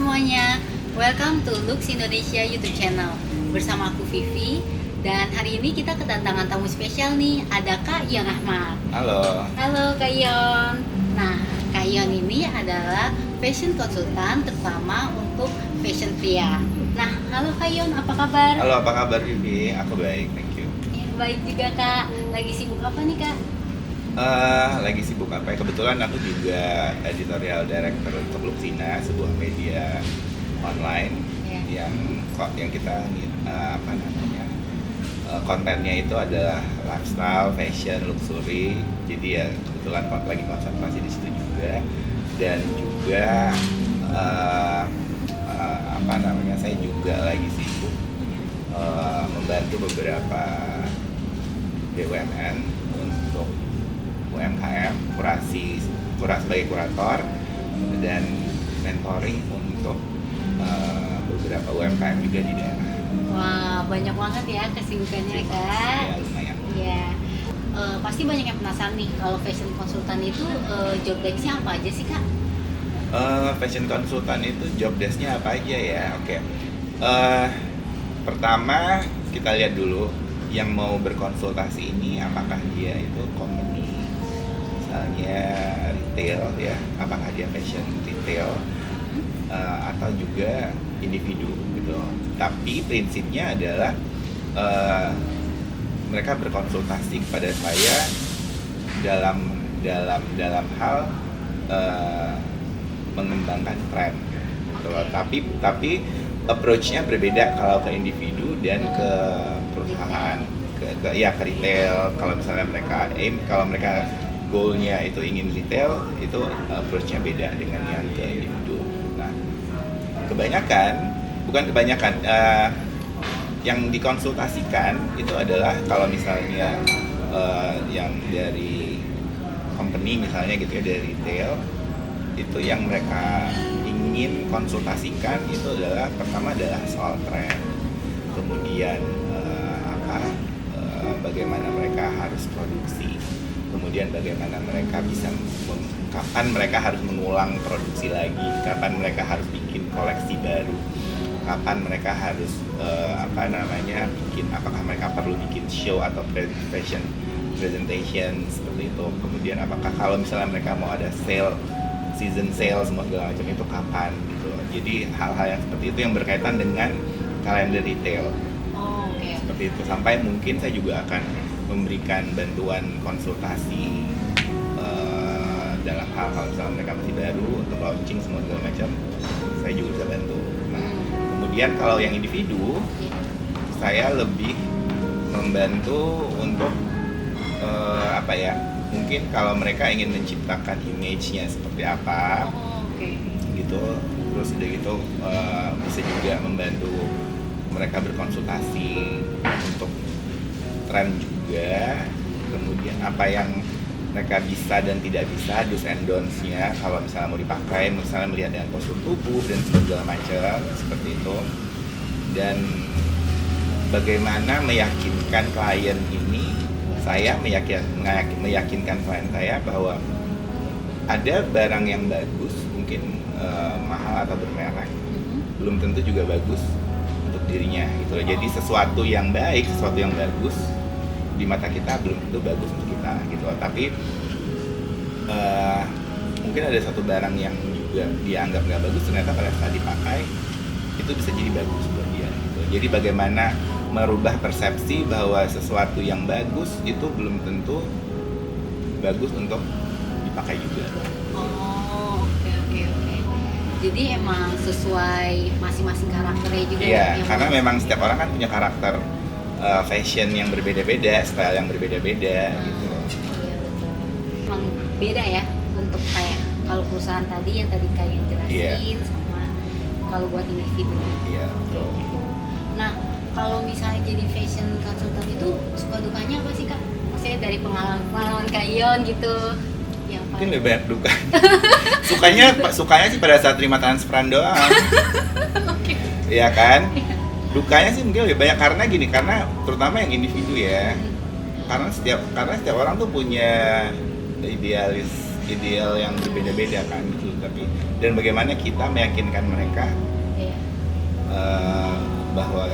semuanya, welcome to Looks Indonesia YouTube channel. Bersama aku Vivi. Dan hari ini kita kedatangan tamu spesial nih, ada Kak Yon Ahmad. Halo. Halo Kak Yon. Nah, Kak Yon ini adalah fashion konsultan terutama untuk fashion pria. Nah, halo Kak Yon, apa kabar? Halo, apa kabar Vivi? Aku baik, thank you. Ya, baik juga Kak. Lagi sibuk apa nih Kak? Lagi sibuk apa ya? Kebetulan aku juga editorial director untuk Luxina, sebuah media online yang kita kontennya itu adalah lifestyle, fashion, luxury. Jadi ya kebetulan lagi konsentrasi di situ juga. Dan juga saya juga lagi sibuk membantu beberapa BUMN untuk UMKM, sebagai kurator dan mentoring untuk beberapa UMKM juga di daerah. Wah, banyak banget ya kesibukannya Kak. Ya, lumayan. Iya. Pasti banyak yang penasaran nih kalau fashion konsultan itu job desk-nya apa aja sih Kak? Fashion konsultan itu job desk-nya apa aja ya? Oke. Pertama kita lihat dulu yang mau berkonsultasi ini apakah dia itu company, misalnya retail ya, apakah dia fashion retail atau juga individu gitu. Tapi prinsipnya adalah mereka berkonsultasi kepada saya dalam hal mengembangkan tren gitu. Tapi approach-nya berbeda kalau ke individu dan ke perusahaan, ke retail. Kalau misalnya kalau mereka goal-nya itu ingin retail, itu approach-nya beda dengan yang ke individu. Nah, yang dikonsultasikan itu adalah kalau misalnya yang dari company misalnya gitu ya, dari retail, itu yang mereka ingin konsultasikan itu adalah pertama adalah soal tren, kemudian bagaimana mereka harus produksi, kemudian bagaimana mereka kapan mereka harus mengulang produksi lagi, kapan mereka harus bikin koleksi baru, kapan mereka harus apakah mereka perlu bikin show atau presentation seperti itu, kemudian apakah kalau misalnya mereka mau ada season sale semua segala macam itu kapan gitu. Jadi hal-hal yang seperti itu yang berkaitan dengan kalender retail. Okay. Seperti itu, sampai mungkin saya juga akan memberikan bantuan konsultasi dalam hal-hal misalnya mereka masih baru untuk launching semua segala macam, saya juga bisa bantu. Nah, kemudian kalau yang individu, saya lebih membantu untuk mungkin kalau mereka ingin menciptakan image-nya seperti apa, gitu. Terus udah gitu bisa juga membantu mereka berkonsultasi untuk tren juga, kemudian apa yang mereka bisa dan tidak bisa, do's and don'ts-nya kalau misalnya mau dipakai, misalnya melihat dengan postur tubuh dan segala macam seperti itu. Dan bagaimana meyakinkan klien ini, saya meyakinkan klien saya bahwa ada barang yang bagus, mungkin mahal atau bermerek, belum tentu juga bagus untuk dirinya gitu. Jadi sesuatu yang baik, sesuatu yang bagus di mata kita belum tentu bagus untuk kita gitu. Tapi mungkin ada satu barang yang juga dianggap nggak bagus, ternyata pada saat dipakai itu bisa jadi bagus buat dia gitu. Jadi bagaimana merubah persepsi bahwa sesuatu yang bagus itu belum tentu bagus untuk dipakai juga. Oke. Jadi emang sesuai masing-masing karakternya juga. Iya, karena memang setiap orang kan punya karakter fashion yang berbeda-beda, style yang berbeda-beda gitu. Iya betul. Emang beda ya untuk kayak kalau perusahaan tadi yang tadi kayak jelasin, sama kalau buat individu. Iya, betul. Nah, kalau misalnya jadi fashion consultant itu suka dukanya apa sih Kak? Maksudnya dari pengalaman Kak Yon gitu. Mungkin lebih banyak duka. Sukanya sih pada saat terima transferan doang. Okay. Iya kan? Dukanya sih mungkin lebih banyak karena terutama yang individu ya. Karena setiap orang tuh punya idealis ideal yang berbeda-beda kan gitu. Tapi dan bagaimana kita meyakinkan mereka Iya. bahwa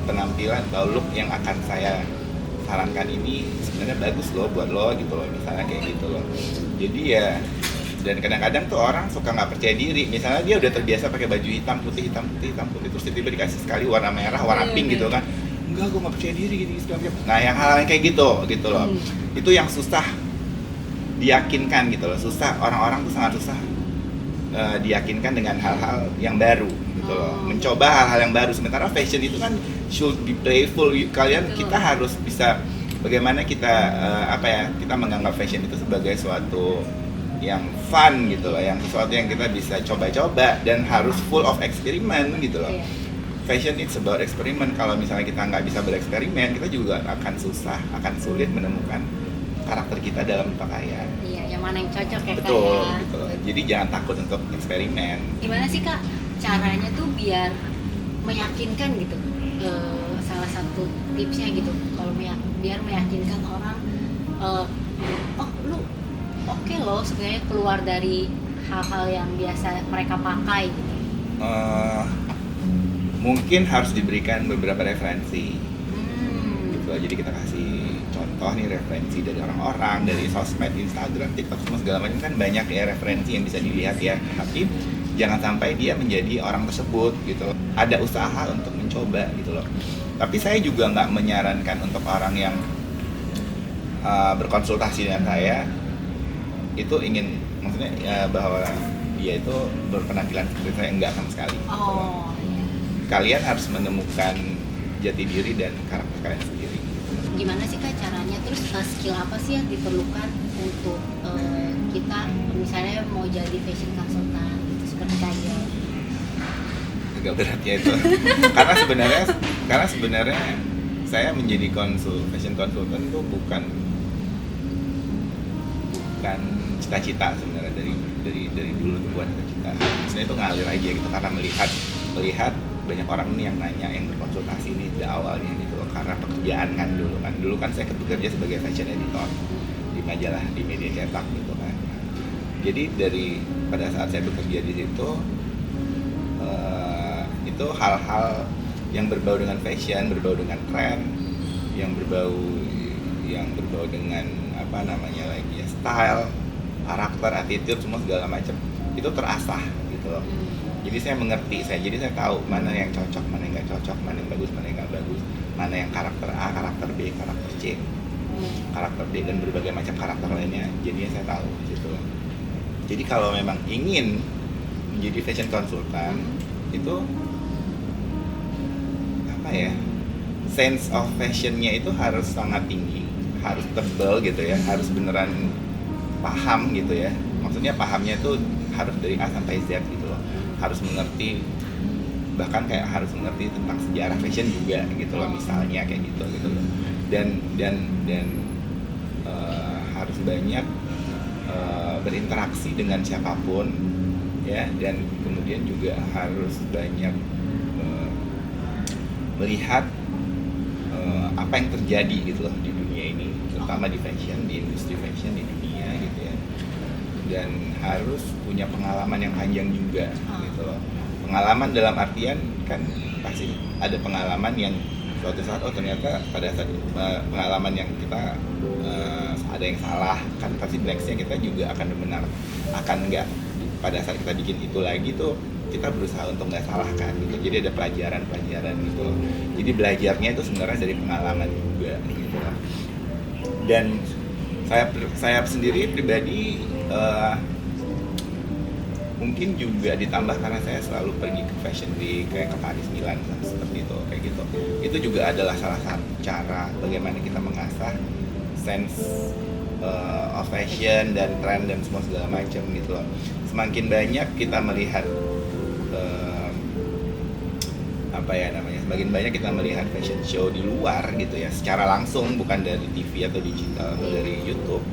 penampilan atau look yang akan saya sarankan ini sebenarnya bagus loh buat lo gitu loh, misalnya kayak gitu loh. Jadi ya, dan kadang-kadang tuh orang suka nggak percaya diri, misalnya dia udah terbiasa pakai baju hitam putih terus tiba-tiba dikasih sekali warna merah, warna pink gitu kan, enggak gue nggak percaya diri gitu. Nah yang hal-hal yang kayak gitu loh, itu yang susah diyakinkan gitu loh, susah, orang-orang tuh sangat susah diyakinkan dengan hal-hal yang baru gitu loh, mencoba hal-hal yang baru. Sementara fashion itu kan should be playful, kita harus bisa bagaimana kita kita menganggap fashion itu sebagai suatu yang fun gitu loh, yang sesuatu yang kita bisa coba-coba dan harus full of eksperimen gitu loh. Fashion it's about eksperimen. Kalau misalnya kita nggak bisa bereksperimen, kita juga akan sulit menemukan karakter kita dalam pakaian. Iya, yang mana yang cocok ya Betul, Kak ya. gitu loh. Jadi jangan takut untuk eksperimen. Gimana sih Kak caranya tuh biar meyakinkan gitu? Salah satu tipsnya gitu, kalau biar meyakinkan orang, oh lu oke loh sebenarnya keluar dari hal-hal yang biasa mereka pakai gitu. Mungkin harus diberikan beberapa referensi. Gitu. Jadi kita kasih contoh nih, referensi dari orang-orang, dari sosmed, Instagram, TikTok, semua segala macam kan banyak ya referensi yang bisa dilihat ya. Tapi jangan sampai dia menjadi orang tersebut gitu. Ada usaha untuk mencoba gitu loh. Tapi saya juga nggak menyarankan untuk orang yang berkonsultasi dengan saya itu ingin, maksudnya bahwa dia itu berpenampilan seperti saya, enggak sama sekali. Oh. Kalian harus menemukan jati diri dan karakter kalian sendiri. Gimana sih Kak caranya, terus skill apa sih yang diperlukan untuk kita misalnya mau jadi fashion consultant gitu, seperti kayak Agak berat ya itu. karena sebenarnya saya menjadi fashion consultant itu bukan cita-cita sebenarnya, dari dulu itu bukan cita-cita. Maksudnya itu ngalir aja gitu, karena melihat banyak orang nih yang nanya, yang berkonsultasi ini dari awalnya gitu loh, karena pekerjaan kan dulu kan saya bekerja sebagai fashion editor di majalah, di media cetak gitu kan. Jadi pada saat saya bekerja di situ, itu hal-hal yang berbau dengan fashion, berbau dengan tren, yang berbau dengan style, karakter, attitude, semua segala macam itu terasah gitu loh. Jadi saya mengerti, jadi saya tahu mana yang cocok, mana yang nggak cocok, mana yang bagus, mana yang nggak bagus, mana yang karakter A, karakter B, karakter C, karakter D, dan berbagai macam karakter lainnya. Jadinya saya tahu gitu loh. Jadi kalau memang ingin menjadi fashion consultant, itu sense of fashionnya itu harus sangat tinggi, harus tebal gitu ya, harus beneran paham gitu ya. Maksudnya pahamnya itu harus dari A sampai Z gitu loh, harus mengerti, bahkan kayak harus mengerti tentang sejarah fashion juga gitu loh, misalnya kayak gitu loh. Dan harus banyak berinteraksi dengan siapapun ya, dan kemudian juga harus banyak melihat apa yang terjadi gitu loh di dunia ini, terutama di fashion, di industri fashion di dunia gitu ya. Dan harus punya pengalaman yang panjang juga gitu loh. Pengalaman dalam artian kan pasti ada pengalaman yang suatu saat ternyata pada saat pengalaman yang kita ada yang salah kan, pasti nextnya kita juga akan benar, akan nggak, pada saat kita bikin itu lagi tuh kita berusaha untuk nggak salah kan gitu. Jadi ada pelajaran gitu loh. Jadi belajarnya itu sebenarnya dari pengalaman juga gitu loh. Dan saya sendiri pribadi mungkin juga ditambah karena saya selalu pergi ke fashion week, kayak ke Paris, Milan, seperti itu kayak gitu. Itu juga adalah salah satu cara bagaimana kita mengasah sense of fashion dan tren dan semua segala macam gitu loh. Semakin banyak kita melihat semakin banyak kita melihat fashion show di luar gitu ya, secara langsung, bukan dari TV atau digital atau dari YouTube,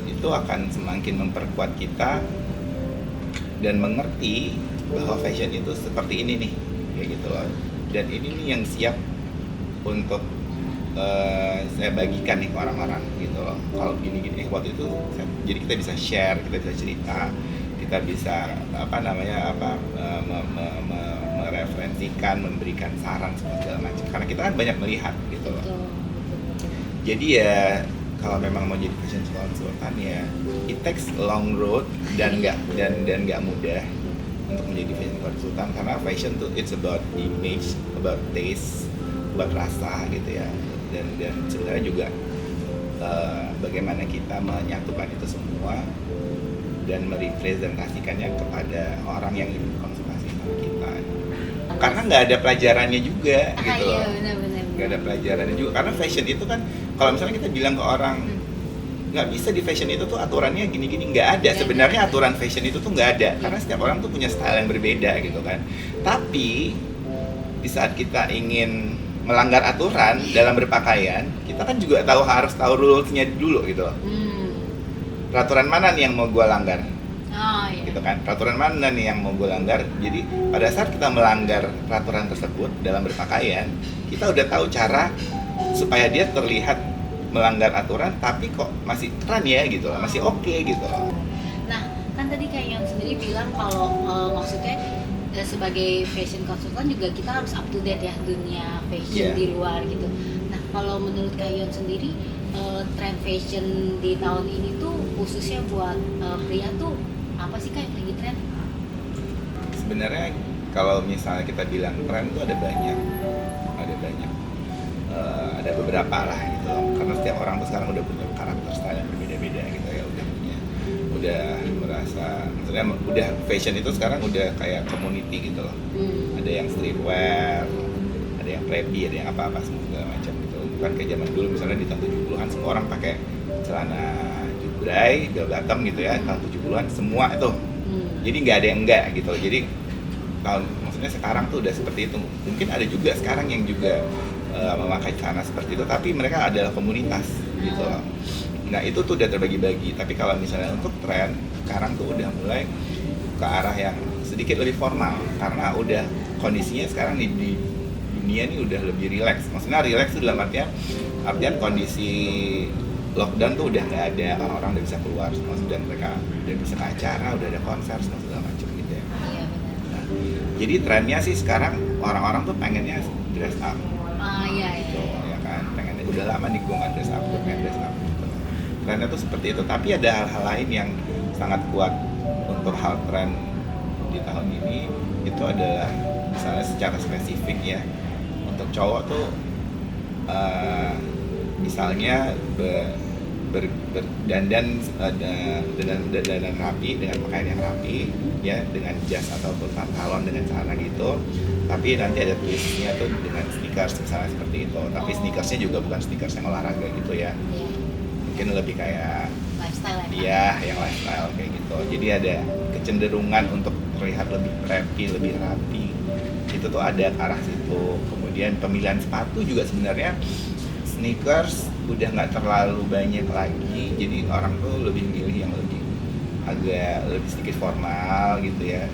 itu akan semakin memperkuat kita dan mengerti bahwa fashion itu seperti ini nih kayak gitu loh. Dan ini nih yang siap untuk saya bagikan nih ke orang-orang gitu loh. Kalau gini-gini waktu itu jadi kita bisa share, kita bisa cerita, kita bisa mereferensikan, memberikan saran segala macam. Karena kita kan banyak melihat gitu loh. Betul. Jadi ya kalau memang mau jadi fashion consultant ya it takes a long road dan nggak mudah untuk menjadi fashion consultant, karena fashion tuh it's about image, about taste, about rasa gitu ya, dan sebenarnya juga bagaimana kita menyatukan itu semua dan merepresentasikannya kepada orang yang ingin konsultasi sama kita, karena nggak ada pelajarannya juga gitu Iya, loh. benar. Nggak ada pelajarannya juga, karena fashion itu kan kalau misalnya kita bilang ke orang nggak bisa di fashion itu tuh aturannya gini-gini, nggak ada. Sebenarnya aturan fashion itu tuh nggak ada, karena setiap orang tuh punya style yang berbeda gitu kan. Tapi di saat kita ingin melanggar aturan dalam berpakaian, kita kan juga harus tahu rules-nya dulu gitu loh. Peraturan mana nih yang mau gue langgar? Oh iya. Gitu kan, peraturan mana nih yang mau gue langgar. Jadi pada saat kita melanggar peraturan tersebut dalam berpakaian, kita udah tahu cara supaya dia terlihat melanggar aturan tapi kok masih keren ya gitu loh, masih oke gitu loh. Nah, kan tadi kayak yang sendiri bilang kalau maksudnya sebagai fashion consultant juga kita harus up to date ya dunia fashion di luar gitu. Nah, kalau menurut Kak Yon sendiri tren fashion di tahun ini tuh khususnya buat pria tuh apa sih Kak yang lagi tren? Sebenarnya kalau misalnya kita bilang tren tuh ada banyak, ada beberapa lah gitu loh, karena setiap orang tuh sekarang udah punya karakter style yang berbeda-beda gitu ya, udah merasa, maksudnya udah fashion itu sekarang udah kayak community gitu loh. Ada yang streetwear, ada yang preppy, ada yang apa-apa segala macam gitu. Bukan kayak zaman dulu misalnya di tahun 70-an semua orang pakai celana jubray, bell bottom gitu ya, tahun 70-an semua itu. Jadi nggak ada yang enggak gitu. Jadi maksudnya sekarang tuh udah seperti itu. Mungkin ada juga sekarang yang juga memakai celana seperti itu, tapi mereka adalah komunitas gitu loh. Nah itu tuh udah terbagi-bagi. Tapi kalau misalnya untuk tren sekarang tuh udah mulai ke arah yang sedikit lebih formal, karena udah kondisinya sekarang di dunia ini udah lebih rileks. Maksudnya rileks itu dalam artian kondisi lockdown tuh udah nggak ada, orang-orang udah bisa keluar semua, dan mereka udah bisa ke acara, udah ada konser segala macam gitu ya. Iya benar. Nah, jadi trennya sih sekarang orang-orang tuh pengennya dress up. Iya. Gitu, ya kan, pengennya udah lama nih gue nggak dress up, gue pengen dress up gitu. Trennya tuh seperti itu, tapi ada hal-hal lain yang sangat kuat untuk hal tren di tahun ini. Itu adalah misalnya secara spesifik ya, untuk cowok tuh misalnya berdandan dengan rapi, dengan pakaian yang rapi ya, dengan jas ataupun pantalon dengan celana gitu, tapi nanti ada twistnya tuh dengan sneakers misalnya seperti itu. Tapi sneakersnya juga bukan sneakers yang olahraga gitu ya, mungkin lebih kayak lifestyle ya, yang lifestyle kayak gitu. Jadi ada kecenderungan untuk terlihat lebih preppy, lebih rapi, itu tuh ada ke arah situ. Kemudian pemilihan sepatu juga sebenarnya sneakers udah nggak terlalu banyak lagi, jadi orang tuh lebih milih yang agak lebih sedikit formal gitu ya,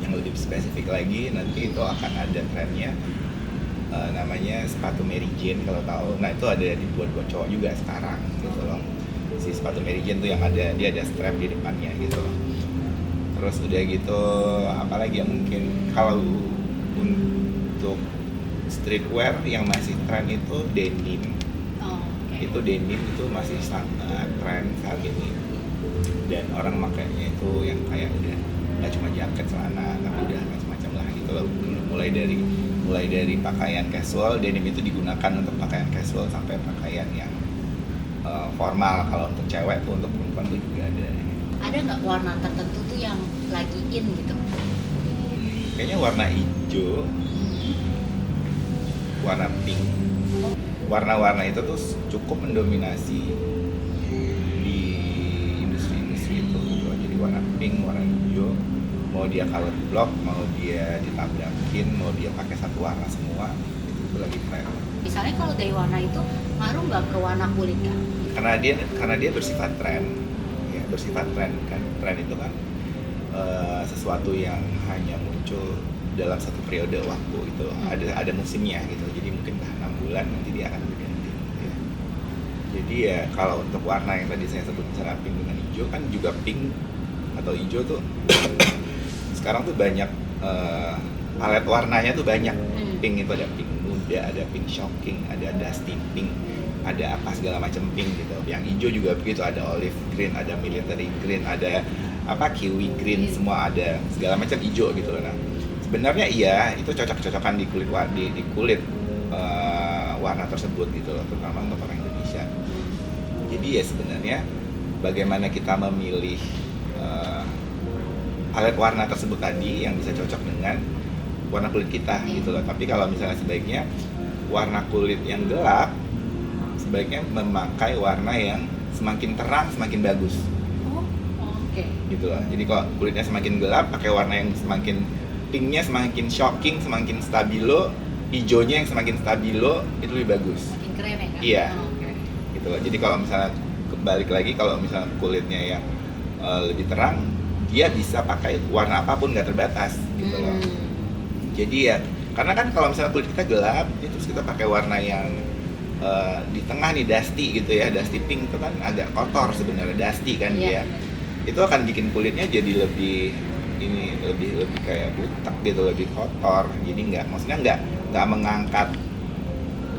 yang lebih spesifik lagi. Nanti itu akan ada trennya namanya sepatu Mary Jane, kalau tahu. Nah itu ada dibuat buat cowok juga sekarang gitu loh. Si sepatu Mary Jane tuh yang dia ada strap di depannya gitu loh. Terus udah gitu apalagi yang mungkin kalau untuk streetwear yang masih tren itu denim. Itu denim itu masih sangat tren saat ini, dan orang makainya itu yang kayak udah nggak cuma jaket, celana, tapi udah macam-macam lah gitu loh. Mulai dari pakaian casual, denim itu digunakan untuk pakaian casual sampai pakaian yang formal. Kalau untuk cewek tuh, untuk perempuan tuh juga ada. Ada nggak warna tertentu tuh yang lagi in gitu? Kayaknya warna hijau, warna pink. Warna-warna itu tuh cukup mendominasi di industri-industri itu gitu. Jadi warna pink, warna hijau, mau dia color block, mau dia ditabrakin, mau dia pakai satu warna semua, itu lagi tren. Misalnya kalau dari warna itu ngaruh nggak ke warna kulit Kak? Karena dia bersifat tren, ya bersifat tren kan. Tren itu kan sesuatu yang hanya muncul dalam satu periode waktu gitu, ada musimnya gitu. Jadi mungkin 6 bulan nanti dia akan berganti. Jadi ya kalau untuk warna yang tadi saya sebut misalnya pink dengan hijau kan juga pink atau hijau tuh sekarang tuh banyak palet warnanya tuh banyak. Pink itu ada pink muda, ada pink shocking, ada dusty pink, ada apa segala macam pink gitu. Yang hijau juga begitu, ada olive green, ada military green, ada apa kiwi green, semua ada segala macam hijau gitu. Nah sebenarnya iya itu cocok-cocokan di kulit di kulit warna tersebut gitu loh, terutama untuk orang Indonesia. Jadi ya sebenarnya bagaimana kita memilih palet warna tersebut tadi yang bisa cocok dengan warna kulit kita gitu loh. Tapi kalau misalnya sebaiknya warna kulit yang gelap, sebaiknya memakai warna yang semakin terang semakin bagus. Oke. Gitu loh. Jadi kalau kulitnya semakin gelap, pakai warna yang semakin pinknya semakin shocking, semakin stabilo, hijaunya yang semakin stabilo, itu lebih bagus. Makin keren ya kan? Iya. Oke. Gitu loh. Jadi kalau misalnya kembali lagi, kalau misalnya kulitnya yang lebih terang, dia bisa pakai warna apapun, nggak terbatas gitu loh. Jadi ya karena kan kalau misalnya kulit kita gelap, terus kita pakai warna yang di tengah nih dusty gitu ya, dusty pink itu kan agak kotor sebenarnya, dusty kan dia. Itu akan bikin kulitnya jadi lebih kayak butek gitu, lebih kotor. Jadi maksudnya nggak mengangkat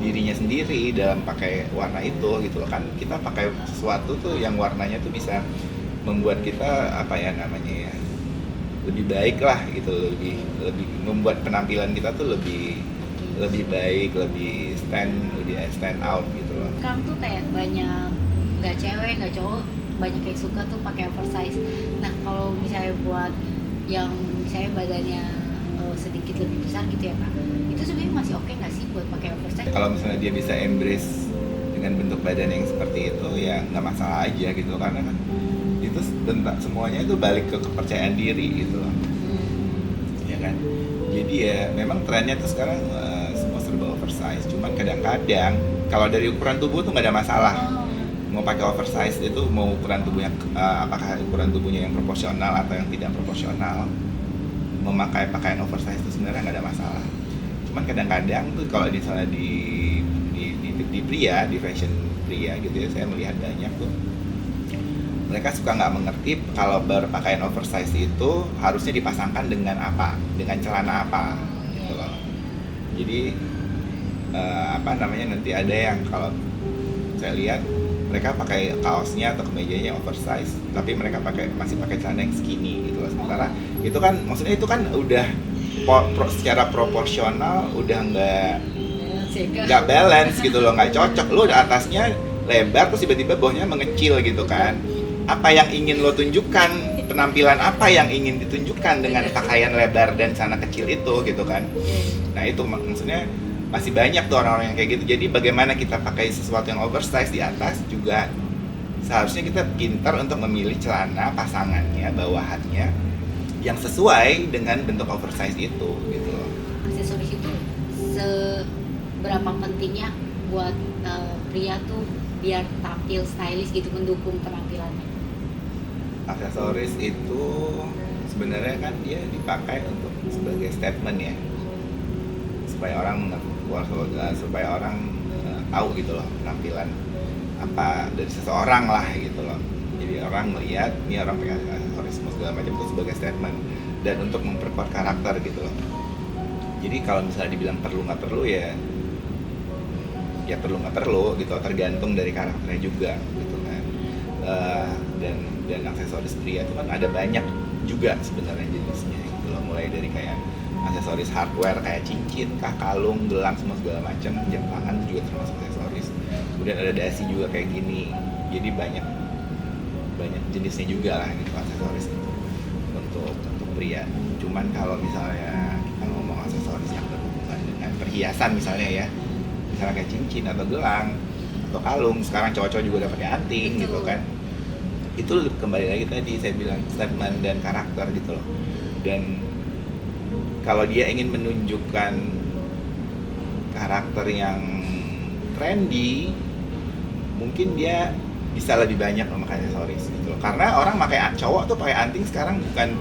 dirinya sendiri dalam pakai warna itu gitu loh. Kan kita pakai sesuatu tuh yang warnanya tuh bisa membuat kita apa ya namanya ya, lebih baik lah gitu, lebih membuat penampilan kita tuh lebih baik, lebih stand out gitu loh. Sekarang tuh kayak banyak, nggak cewek nggak cowok, banyak yang suka tuh pakai oversize. Nah kalau misalnya buat yang misalnya badannya sedikit lebih besar gitu ya Kak, itu sebenarnya masih oke nggak sih buat pakai oversize? Kalau misalnya dia bisa embrace dengan bentuk badan yang seperti itu ya nggak masalah aja gitu, karena kan itu semuanya itu balik ke kepercayaan diri gitu loh. Ya kan, jadi ya memang trennya tuh sekarang semua serba oversize. Cuman kadang-kadang kalau dari ukuran tubuh tuh nggak ada masalah. Mau pakai oversize itu mau ukuran tubuhnya apakah ukuran tubuhnya yang proporsional atau yang tidak proporsional, memakai pakaian oversize itu sebenarnya nggak ada masalah. Cuman kadang-kadang tuh kalau misalnya di pria, di fashion pria gitu ya, saya melihat banyak tuh mereka suka nggak mengerti kalau berpakaian oversize itu harusnya dipasangkan dengan apa, dengan celana apa gitu loh. Jadi apa namanya, nanti ada yang kalau saya lihat mereka pakai kaosnya atau kemejanya oversize, tapi mereka masih pakai celana yang skinny gitu loh. Sementara itu kan maksudnya itu kan udah secara proporsional udah nggak balance gitu loh, nggak cocok. Lo udah atasnya lebar terus tiba-tiba bawahnya mengecil gitu kan. Apa yang ingin lo tunjukkan, penampilan apa yang ingin ditunjukkan dengan pakaian lebar dan celana kecil itu gitu kan. Nah itu maksudnya masih banyak tuh orang-orang yang kayak gitu. Jadi bagaimana kita pakai sesuatu yang oversize di atas juga seharusnya kita pintar untuk memilih celana pasangannya, bawahannya yang sesuai dengan bentuk oversize itu gitu loh. Aksesoris itu seberapa pentingnya buat pria tuh biar tampil stylish gitu, mendukung penampilannya? Aksesoris itu sebenarnya kan dia dipakai untuk sebagai statement ya, supaya orang tahu gitu loh penampilan apa dari seseorang lah gitu loh. Jadi orang melihat ini orang pakai aksesoris segala macam itu sebagai statement dan untuk memperkuat karakter gitu loh. Jadi kalau misalnya dibilang perlu nggak perlu ya perlu nggak perlu gitu, tergantung dari karakternya juga gitu kan. Dan aksesoris pria itu kan ada banyak juga sebenarnya jenisnya gitu loh, mulai dari kayak aksesoris hardware kayak cincin, kalung, gelang, semua segala macam, jam tangan juga termasuk aksesoris. Kemudian ada dasi juga kayak gini, jadi banyak jenisnya juga lah gitu aksesoris itu untuk pria. Cuman kalau misalnya kita ngomong aksesoris yang berhubungan dengan perhiasan misalnya ya, misalnya kayak cincin atau gelang atau kalung, sekarang cowok-cowok juga udah pakai anting gitu kan. Itu kembali lagi tadi saya bilang statement dan karakter gitu loh. Dan kalau dia ingin menunjukkan karakter yang trendy, mungkin dia bisa lebih banyak memakai aksesoris gitu loh. Karena orang cowok tuh pakai anting sekarang bukan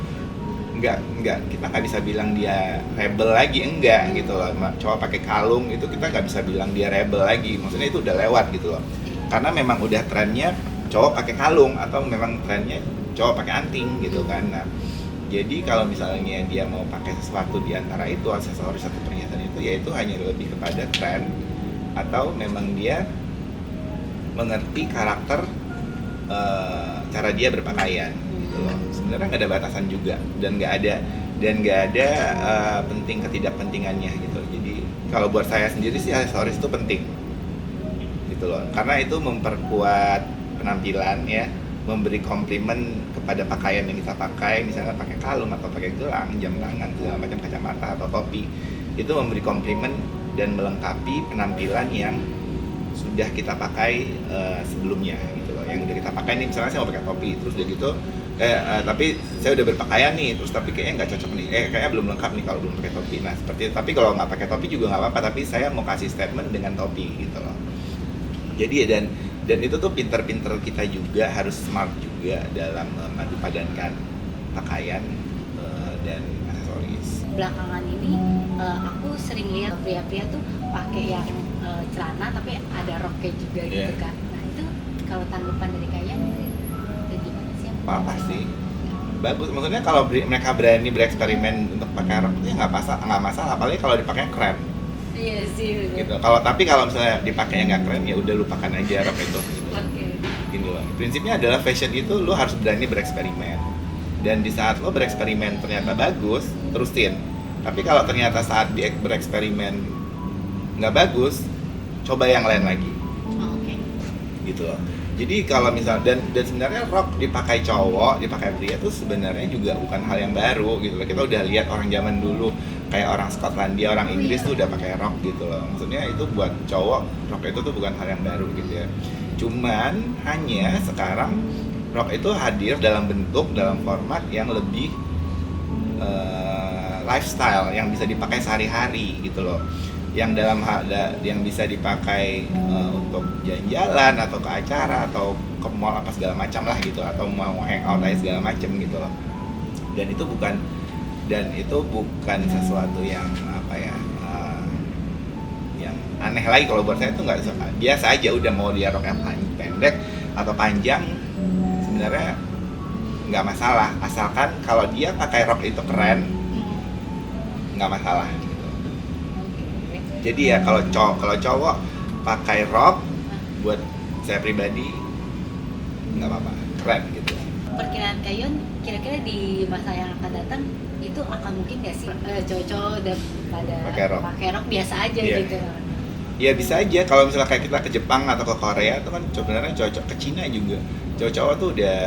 enggak kita nggak bisa bilang dia rebel lagi, enggak gitu loh. Cowok pakai kalung itu kita nggak bisa bilang dia rebel lagi, maksudnya itu udah lewat gitu loh. karena memang udah trennya cowok pakai kalung atau memang trennya cowok pakai anting gitu kan. Nah, jadi kalau misalnya dia mau pakai sesuatu di antara itu, aksesoris atau perhiasan itu, ya itu hanya lebih kepada tren atau memang dia mengerti karakter cara dia berpakaian gitu loh. Sebenarnya nggak ada batasan juga dan nggak ada penting ketidakpentingannya gitu. Jadi kalau buat saya sendiri sih aksesoris itu penting gitu loh, karena itu memperkuat penampilan ya, memberi komplimen kepada pakaian yang kita pakai, misalnya pakai kalung atau pakai gelang, jam tangan, segala macam, kacamata atau topi, itu memberi komplimen dan melengkapi penampilan yang sudah kita pakai sebelumnya gitu loh. Yang udah kita pakai nih, misalnya saya mau pakai topi, terus udah gitu tapi saya udah berpakaian nih, terus tapi kayaknya nggak cocok nih, kayaknya belum lengkap nih kalau belum pakai topi. Nah seperti itu. Tapi kalau nggak pakai topi juga nggak apa-apa, tapi saya mau kasih statement dengan topi gitu loh. Jadi ya, dan itu tuh pinter-pinter kita juga harus smart juga dalam memadupadankan pakaian dan aksesoris. Belakangan ini aku sering lihat pria-pria tuh pakai yang celana tapi ada roknya juga gitu kan. Nah itu kalau tanggapan dari kalian itu gimana sih? Apa sih? Bagus, maksudnya kalau mereka berani bereksperimen untuk pakai rok itu nggak masalah, apalagi kalau dipakai keren. Iya sih. Gitu. Tapi kalau misalnya dipakainya nggak keren, ya udah lupakan aja rok itu. Gitu. Oke. Gini loh. Prinsipnya adalah fashion itu lo harus berani bereksperimen. Dan di saat lo bereksperimen ternyata bagus, terusin. Tapi kalau ternyata saat bereksperimen nggak bagus, coba yang lain lagi. Oh, oke. Gitu loh. Jadi kalau misal dan sebenarnya rok dipakai cowok, dipakai pria itu sebenarnya juga bukan hal yang baru gitu loh. Kita udah lihat orang zaman dulu kayak orang Skotlandia, orang Inggris tuh udah pakai rok gitu loh. Maksudnya itu buat cowok, rok itu tuh bukan hal yang baru gitu ya. Cuman hanya sekarang rok itu hadir dalam bentuk, dalam format yang lebih lifestyle, yang bisa dipakai sehari-hari gitu loh. Yang yang bisa dipakai untuk jalan-jalan atau ke acara atau ke mall apa segala macam lah gitu, atau mau hangout aja segala macam gitu loh. Dan itu bukan sesuatu yang apa ya, yang aneh lagi kalau buat saya. Itu nggak biasa aja, udah mau dia rok yang pendek atau panjang sebenarnya nggak masalah, asalkan kalau dia pakai rok itu keren nggak masalah. Jadi ya kalau cowok pakai rok, buat saya pribadi nggak apa-apa, keren gitu. Perkiraan Kayun kira-kira di masa yang akan datang itu akan mungkin nggak sih cowok-cowok udah pada pakai rok biasa aja gitu? Ya bisa aja. Kalau misalnya kayak kita ke Jepang atau ke Korea itu kan sebenarnya cocok, ke Cina juga cowok-cowok tuh udah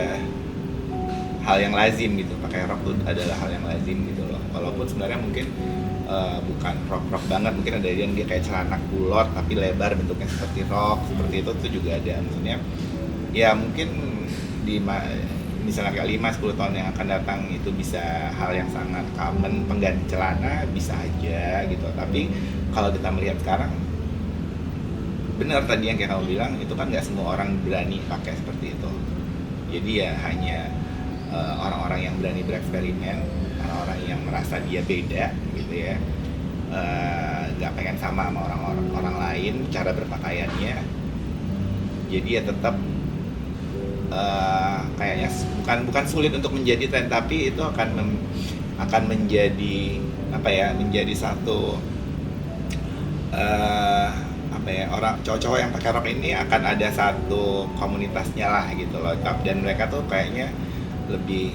hal yang lazim gitu, pakai rok tuh adalah hal yang lazim gitu loh. Walaupun sebenarnya mungkin bukan rok banget, mungkin ada yang dia kayak celana kulot tapi lebar bentuknya seperti rok, seperti itu tuh juga ada. Maksudnya ya mungkin misalnya kayak 5-10 tahun yang akan datang itu bisa hal yang sangat common, pengganti celana bisa aja gitu. Tapi kalau kita melihat sekarang, benar tadi yang kayak kamu bilang, itu kan nggak semua orang berani pakai seperti itu. Jadi ya hanya orang-orang yang berani bereksperimen, orang-orang yang merasa dia beda gitu ya, nggak pengen sama orang lain cara berpakaiannya. Jadi ya tetap kayaknya bukan sulit untuk menjadi tren, tapi itu akan menjadi apa ya, menjadi satu apa ya, orang cowok-cowok yang pakai rok ini akan ada satu komunitasnya lah gitu loh. Dan mereka tuh kayaknya lebih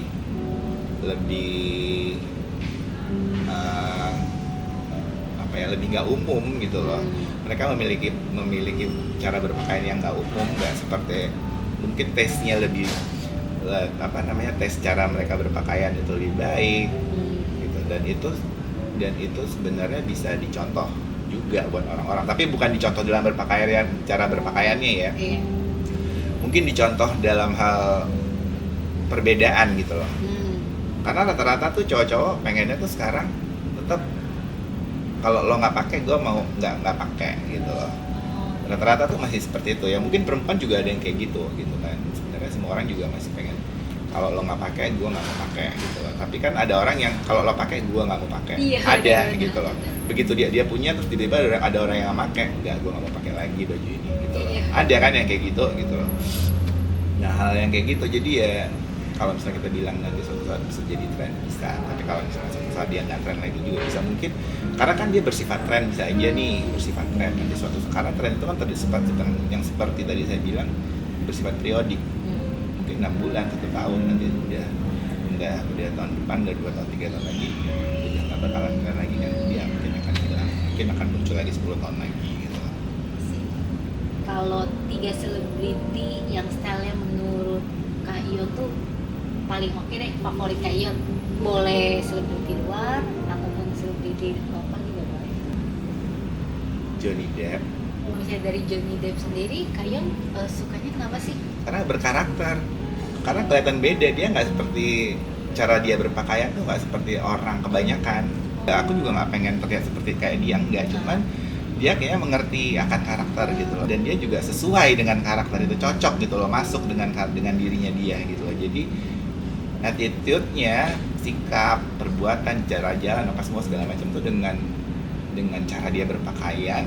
apa ya, lebih nggak umum gitu loh. Mereka memiliki cara berpakaian yang nggak umum, nggak seperti mungkin tesnya lebih tes cara mereka berpakaian itu lebih baik gitu. Dan itu sebenarnya bisa dicontoh juga buat orang-orang, tapi bukan dicontoh dalam cara berpakaiannya ya. Mungkin dicontoh dalam hal perbedaan gitu loh. Karena rata-rata tuh cowok-cowok pengennya tuh sekarang tetap kalau lo nggak pakai, gue mau nggak pakai gitu loh. Rata-rata tuh masih seperti itu ya. Mungkin perempuan juga ada yang kayak gitu kan. Sebenarnya semua orang juga masih pengen kalau lo nggak pakai gue nggak mau pakai gitu loh. Tapi kan ada orang yang kalau lo pakai gue nggak mau pakai. Iya, Ada benar, gitu loh. benar. Begitu dia punya terus tiba-tiba ada orang yang nggak pakai, nggak, gue nggak mau pakai lagi baju ini gitu loh. Iya. Ada kan yang kayak gitu loh. Nah, hal yang kayak gitu jadi ya kalau misalnya kita bilang nanti suatu saat bisa jadi tren, bisa. Tapi kalau misalnya suatu saat dia nggak tren lagi juga bisa mungkin, karena kan dia bersifat tren, bisa aja nih bersifat tren nanti suatu saat. Karena tren itu kan bersifat yang seperti tadi saya bilang bersifat periodik, mungkin 6 bulan, 1 tahun, nanti udah tahun depan, udah 2 tahun, 3 tahun lagi udah nggak bakalan tren lagi kan, dia mungkin akan hilang, mungkin akan muncul lagi 10 tahun lagi gitu. Kalau 3 selebriti yang stylenya menurut Kak Ion tuh paling oke deh, favorit Kak Ion, boleh selebriti luar ataupun selebriti lokal juga boleh. Johnny Depp, Misalnya dari Johnny Depp sendiri, Kak Ion sukanya kenapa sih? karena berkarakter, karena kelihatan beda, dia nggak seperti cara dia berpakaian tuh nggak seperti orang kebanyakan. Aku juga nggak pengen terlihat seperti kayak dia, enggak, cuman dia kayaknya mengerti akan karakter gitu loh, dan dia juga sesuai dengan karakter itu, cocok gitu loh, masuk dengan dirinya dia gitu loh. Jadi attitude-nya, sikap, perbuatan, cara jalan, apa semua segala macam tuh dengan cara dia berpakaian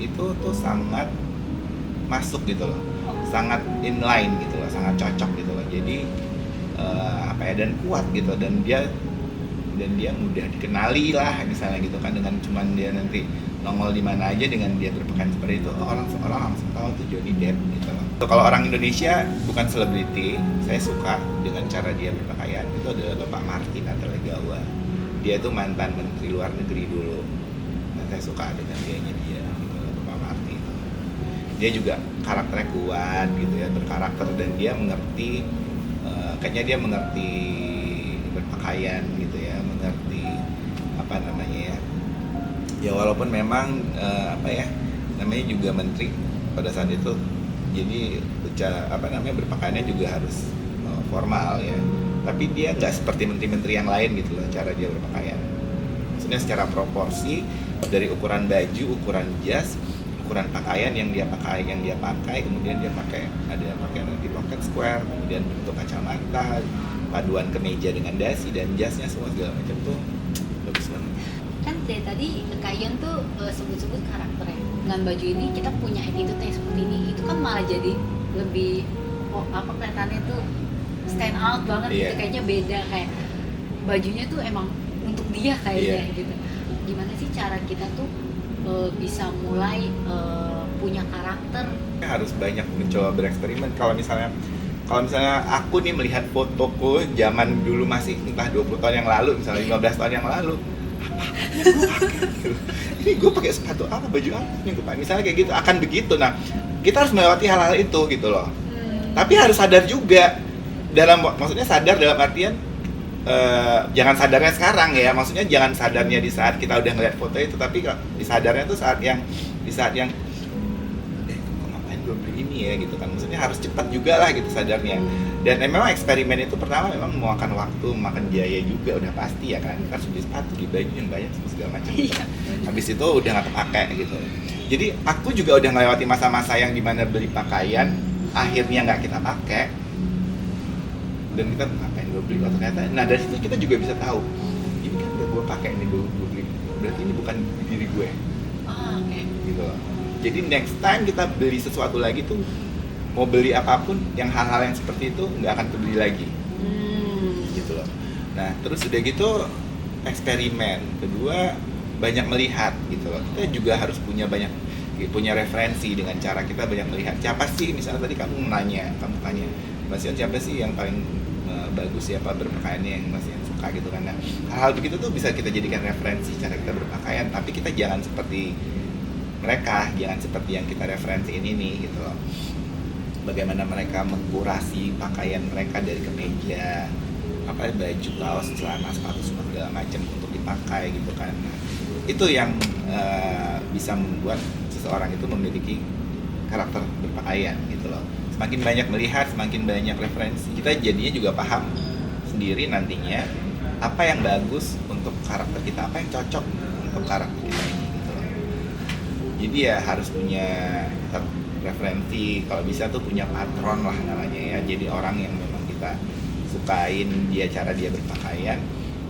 itu tuh sangat masuk gitu loh, sangat inline gitu loh, sangat cocok gitu loh. Jadi dan kuat gitu, dan dia mudah dikenali lah misalnya gitu kan, dengan cuman dia nanti nongol di mana aja dengan dia berpakaian seperti itu, orang langsung tahu tuh Johnny Depp gitu loh. Kalau orang Indonesia bukan selebriti, saya suka dengan cara dia berpakaian itu adalah Bapak Martin Natalegawa. Dia tuh mantan Menteri Luar Negeri dulu. Nah, saya suka dengan dia gitu loh, Bapak Martin. Dia juga karakternya kuat gitu ya, berkarakter, dan dia mengerti, kayaknya dia mengerti berpakaian gitu ya, mengerti apa namanya ya walaupun memang namanya juga menteri pada saat itu, jadi berpakaiannya juga harus formal ya, tapi dia nggak seperti menteri-menteri yang lain gitu loh cara dia berpakaian. Maksudnya secara proporsi, dari ukuran baju, ukuran jas, ukuran pakaian yang dia pakai, kemudian dia pakai nanti pocket square, kemudian bentuk kacamata, paduan kemeja dengan dasi dan jasnya semua segala macam tuh bagus banget. Kan dari tadi Kak Ion tuh sebut-sebut karakternya, dengan baju ini kita punya attitude yang seperti ini, itu kan malah jadi lebih kelihatannya tuh stand out banget gitu, kayaknya beda, kayak bajunya tuh emang untuk dia kayaknya gitu. Gimana sih cara kita tuh bisa mulai punya karakter? Harus banyak mencoba bereksperimen. Kalau misalnya aku nih melihat fotoku zaman dulu, masih entah 20 tahun yang lalu, misalnya 15 tahun yang lalu, ini gue pakai sepatu apa, baju apa nih gue pakai, misalnya kayak gitu, akan begitu. Nah, kita harus melewati hal-hal itu gitu loh. Tapi harus sadar juga, maksudnya sadar dalam artian jangan sadarnya sekarang ya, maksudnya jangan sadarnya di saat kita udah ngeliat foto itu, tapi disadarnya tuh di saat yang kok ngapain gue beli ini ya gitu kan, maksudnya harus cepat juga lah gitu sadarnya. Dan memang eksperimen itu pertama memang memakan waktu, memakan biaya juga, udah pasti ya kan, kita harus beli sepatu, beli baju yang banyak segala macam gitu. Habis itu udah nggak kepake gitu. Jadi aku juga udah melewati masa-masa yang dimana beli pakaian akhirnya nggak kita pakai, dan kita ngapain gue beli, ternyata. Nah, dari situ kita juga bisa tahu, ini kan udah gue pakai, ini gue beli, berarti ini bukan diri gue. Gitu loh. Jadi next time kita beli sesuatu lagi tuh, mau beli apapun yang hal-hal yang seperti itu nggak akan kebeli lagi. Gitu loh. Nah, terus udah gitu eksperimen. Kedua, banyak melihat gitu loh. Kita juga harus punya referensi dengan cara kita banyak melihat. Siapa sih, misalnya tadi kamu tanya Mas Ion, siapa sih yang paling bagus, siapa berpakaiannya yang Mas Ion suka gitu kan. Nah, hal-hal begitu tuh bisa kita jadikan referensi cara kita berpakaian, tapi kita jangan seperti mereka, jangan seperti yang kita referensiin ini gitu loh. Bagaimana mereka mengkurasi pakaian mereka dari kemeja, baju, kaos, celana, sepatu, semua segala macam untuk dipakai gitu kan. Nah, itu yang bisa membuat seseorang itu memiliki karakter berpakaian gitu loh. Semakin banyak melihat, semakin banyak referensi, kita jadinya juga paham sendiri nantinya apa yang bagus untuk karakter kita, apa yang cocok untuk karakter kita ini gitu loh. Jadi ya harus punya referensi, kalau bisa tuh punya patron lah namanya ya, jadi orang yang memang kita sukain dia cara dia berpakaian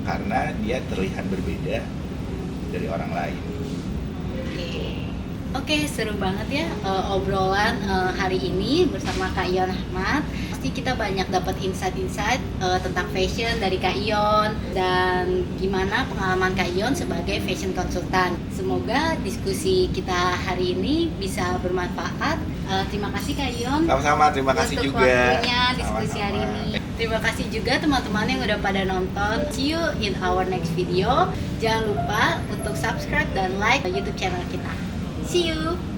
karena dia terlihat berbeda dari orang lain. Oke, seru banget ya obrolan hari ini bersama Kak Ion Ahmad. Pasti kita banyak dapat insight-insight tentang fashion dari Kak Ion dan gimana pengalaman Kak Ion sebagai fashion konsultan. Semoga diskusi kita hari ini bisa bermanfaat. Terima kasih Kak Ion. Sama-sama, terima kasih untuk juga. waktunya diskusi Sama-sama. hari ini. Terima kasih juga teman-teman yang udah pada nonton. See you in our next video. Jangan lupa untuk subscribe dan like YouTube channel kita. See you.